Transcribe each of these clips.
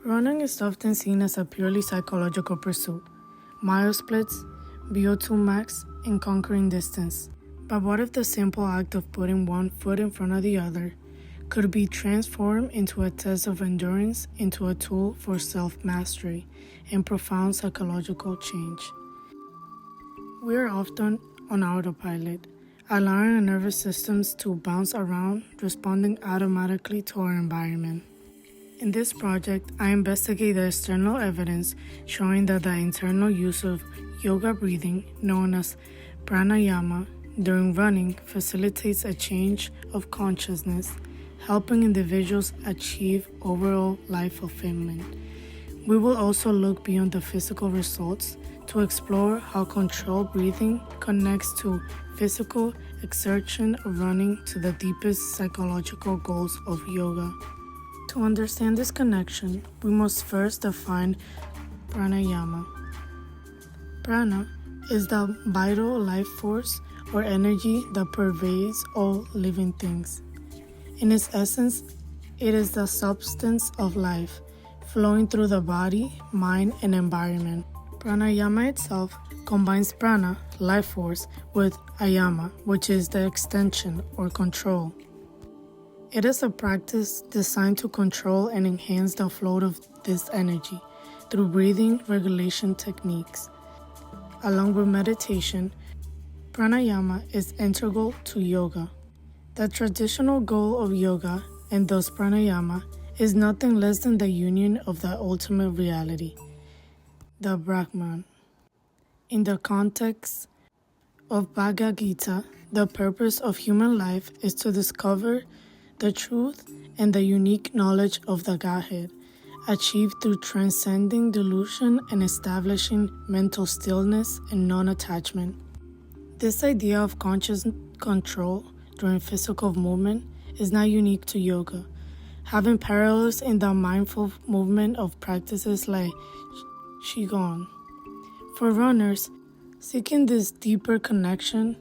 Running is often seen as a purely psychological pursuit. Mile splits, VO2 max, and conquering distance. But what if the simple act of putting one foot in front of the other could be transformed into a test of endurance, into a tool for self-mastery and profound psychological change? We are often on autopilot, allowing our nervous systems to bounce around, responding automatically to our environment. In this project, I investigate the external evidence showing that the internal use of yoga breathing, known as pranayama, during running facilitates a change of consciousness, helping individuals achieve overall life fulfillment. We will also look beyond the physical results to explore how controlled breathing connects to physical exertion of running to the deepest psychological goals of yoga. To understand this connection, we must first define pranayama. Prana is the vital life force or energy that pervades all living things. In its essence, it is the substance of life, flowing through the body, mind, and environment. Pranayama itself combines prana, life force, with ayama, which is the extension or control. It is a practice designed to control and enhance the flow of this energy through breathing regulation techniques. Along with meditation, pranayama is integral to yoga. The traditional goal of yoga, and thus pranayama, is nothing less than the union of the ultimate reality, the Brahman. In the context of Bhagavad-gita, the purpose of human life is to discover the truth and the unique knowledge of the Godhead, achieved through transcending delusion and establishing mental stillness and non-attachment. This idea of conscious control during physical movement is not unique to yoga, having parallels in the mindful movement of practices like Qigong. For runners seeking this deeper connection,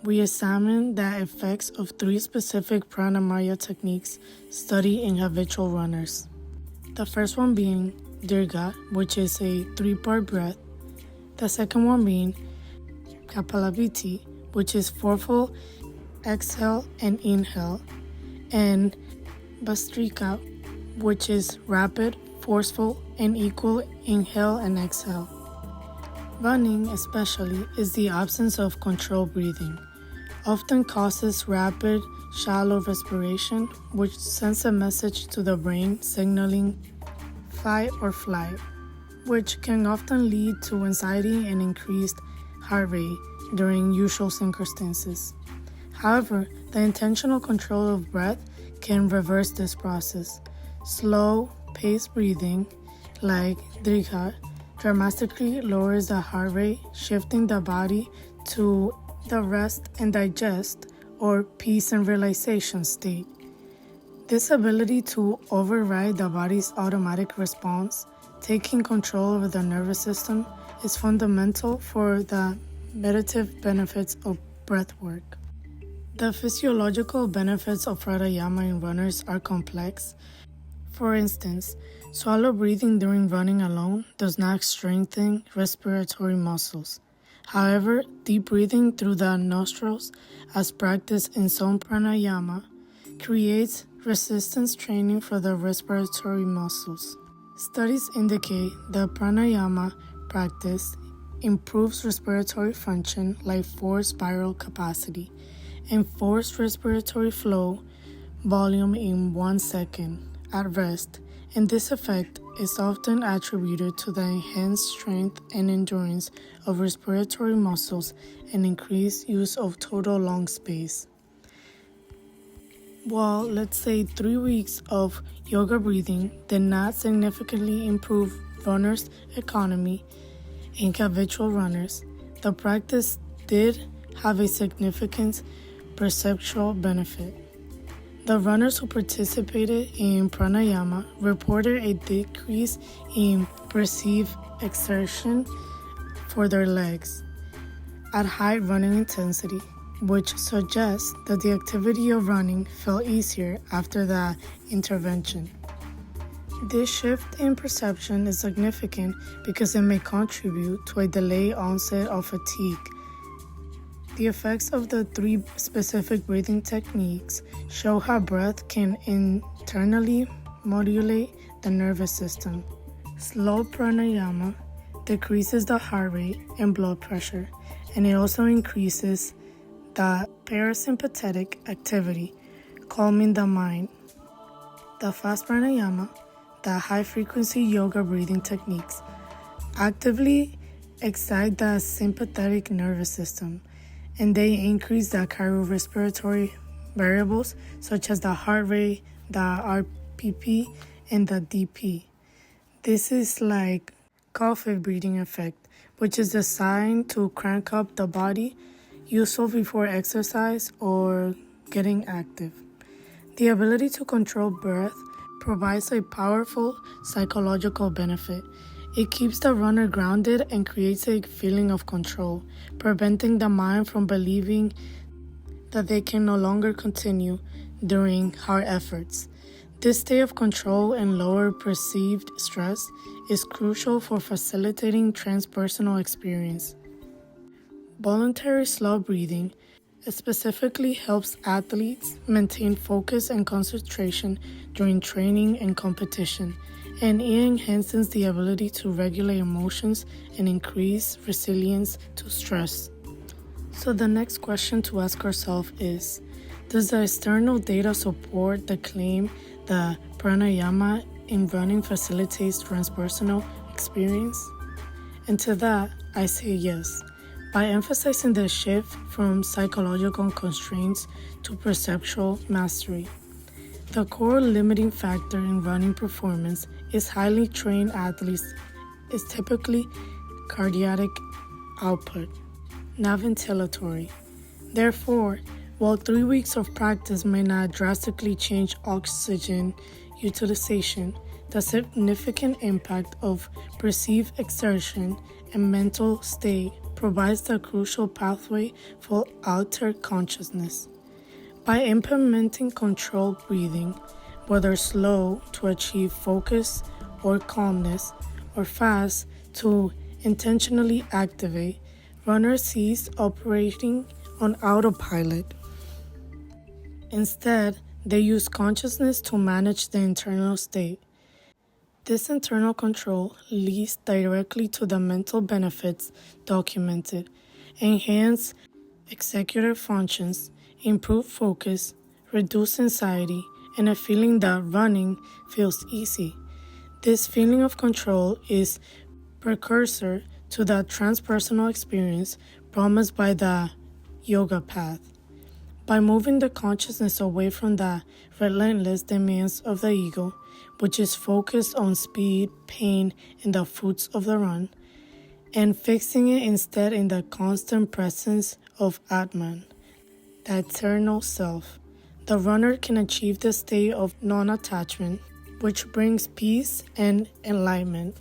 we examine the effects of three specific pranamaya techniques studied in habitual runners. The first one being Dirga, which is a 3-part breath. The second one being Kapalabhati, which is forceful exhale and inhale. And Bhastrika, which is rapid, forceful, and equal inhale and exhale. Running, especially, is the absence of controlled breathing. Often causes rapid, shallow respiration, which sends a message to the brain signaling fight or flight, which can often lead to anxiety and increased heart rate during usual circumstances. However, the intentional control of breath can reverse this process. Slow, paced breathing, like Dirga, dramatically lowers the heart rate, shifting the body to the rest and digest or peace and realization state. This ability to override the body's automatic response, taking control over the nervous system, is fundamental for the meditative benefits of breath work. The physiological benefits of pranayama in runners are complex. For instance, swallow breathing during running alone does not strengthen respiratory muscles. However, deep breathing through the nostrils, as practiced in some pranayama, creates resistance training for the respiratory muscles. Studies indicate that pranayama practice improves respiratory function like forced viral capacity and forced respiratory flow volume in 1 second at rest, and this effect is often attributed to the enhanced strength and endurance of respiratory muscles and increased use of total lung space. While, let's say, 3 weeks of yoga breathing did not significantly improve runners' economy in habitual runners, the practice did have a significant perceptual benefit. The runners who participated in pranayama reported a decrease in perceived exertion for their legs, at high running intensity, which suggests that the activity of running felt easier after the intervention. This shift in perception is significant because it may contribute to a delayed onset of fatigue. The effects of the 3 specific breathing techniques show how breath can internally modulate the nervous system. Slow pranayama decreases the heart rate and blood pressure, and it also increases the parasympathetic activity, calming the mind. The fast pranayama, the high-frequency yoga breathing techniques, actively excite the sympathetic nervous system, and they increase the cardiorespiratory variables such as the heart rate, the RPP, and the DP. This is like coffee breathing effect, which is designed to crank up the body, useful before exercise or getting active. The ability to control breath provides a powerful psychological benefit. It keeps the runner grounded and creates a feeling of control, preventing the mind from believing that they can no longer continue during hard efforts. This state of control and lower perceived stress is crucial for facilitating transpersonal experience. Voluntary slow breathing specifically helps athletes maintain focus and concentration during training and competition, and it enhances the ability to regulate emotions and increase resilience to stress. So the next question to ask ourselves is, does the external data support the claim that pranayama in running facilitates transpersonal experience? And to that, I say yes. By emphasizing the shift from psychological constraints to perceptual mastery. The core limiting factor in running performance is highly trained athletes is typically cardiac output, not ventilatory. Therefore, while 3 weeks of practice may not drastically change oxygen utilization, the significant impact of perceived exertion and mental state provides the crucial pathway for altered consciousness. By implementing controlled breathing, whether slow to achieve focus or calmness, or fast to intentionally activate, runners cease operating on autopilot. Instead, they use consciousness to manage the internal state. This internal control leads directly to the mental benefits documented: enhanced executive functions, improved focus, reduced anxiety, and a feeling that running feels easy. This feeling of control is precursor to the transpersonal experience promised by the yoga path. By moving the consciousness away from the relentless demands of the ego, which is focused on speed, pain, and the fruits of the run, and fixing it instead in the constant presence of Atman, the eternal self, the runner can achieve the state of non-attachment, which brings peace and enlightenment.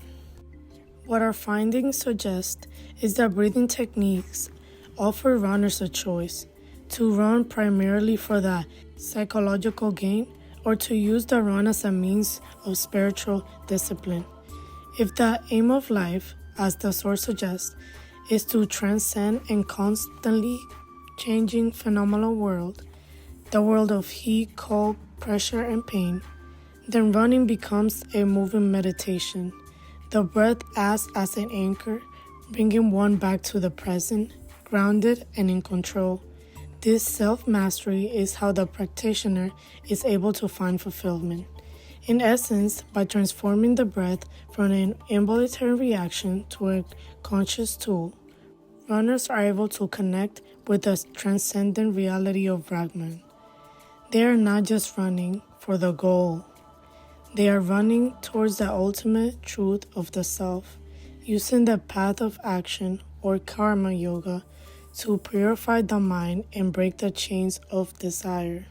What our findings suggest is that breathing techniques offer runners a choice: to run primarily for the psychological gain, or to use the run as a means of spiritual discipline. If the aim of life, as the source suggests, is to transcend a constantly changing phenomenal world, the world of heat, cold, pressure, and pain, then running becomes a moving meditation. The breath acts as an anchor, bringing one back to the present, grounded and in control. This self-mastery is how the practitioner is able to find fulfillment. In essence, by transforming the breath from an involuntary reaction to a conscious tool, runners are able to connect with the transcendent reality of Brahman. They are not just running for the goal. They are running towards the ultimate truth of the self, using the path of action or karma yoga to purify the mind and break the chains of desire.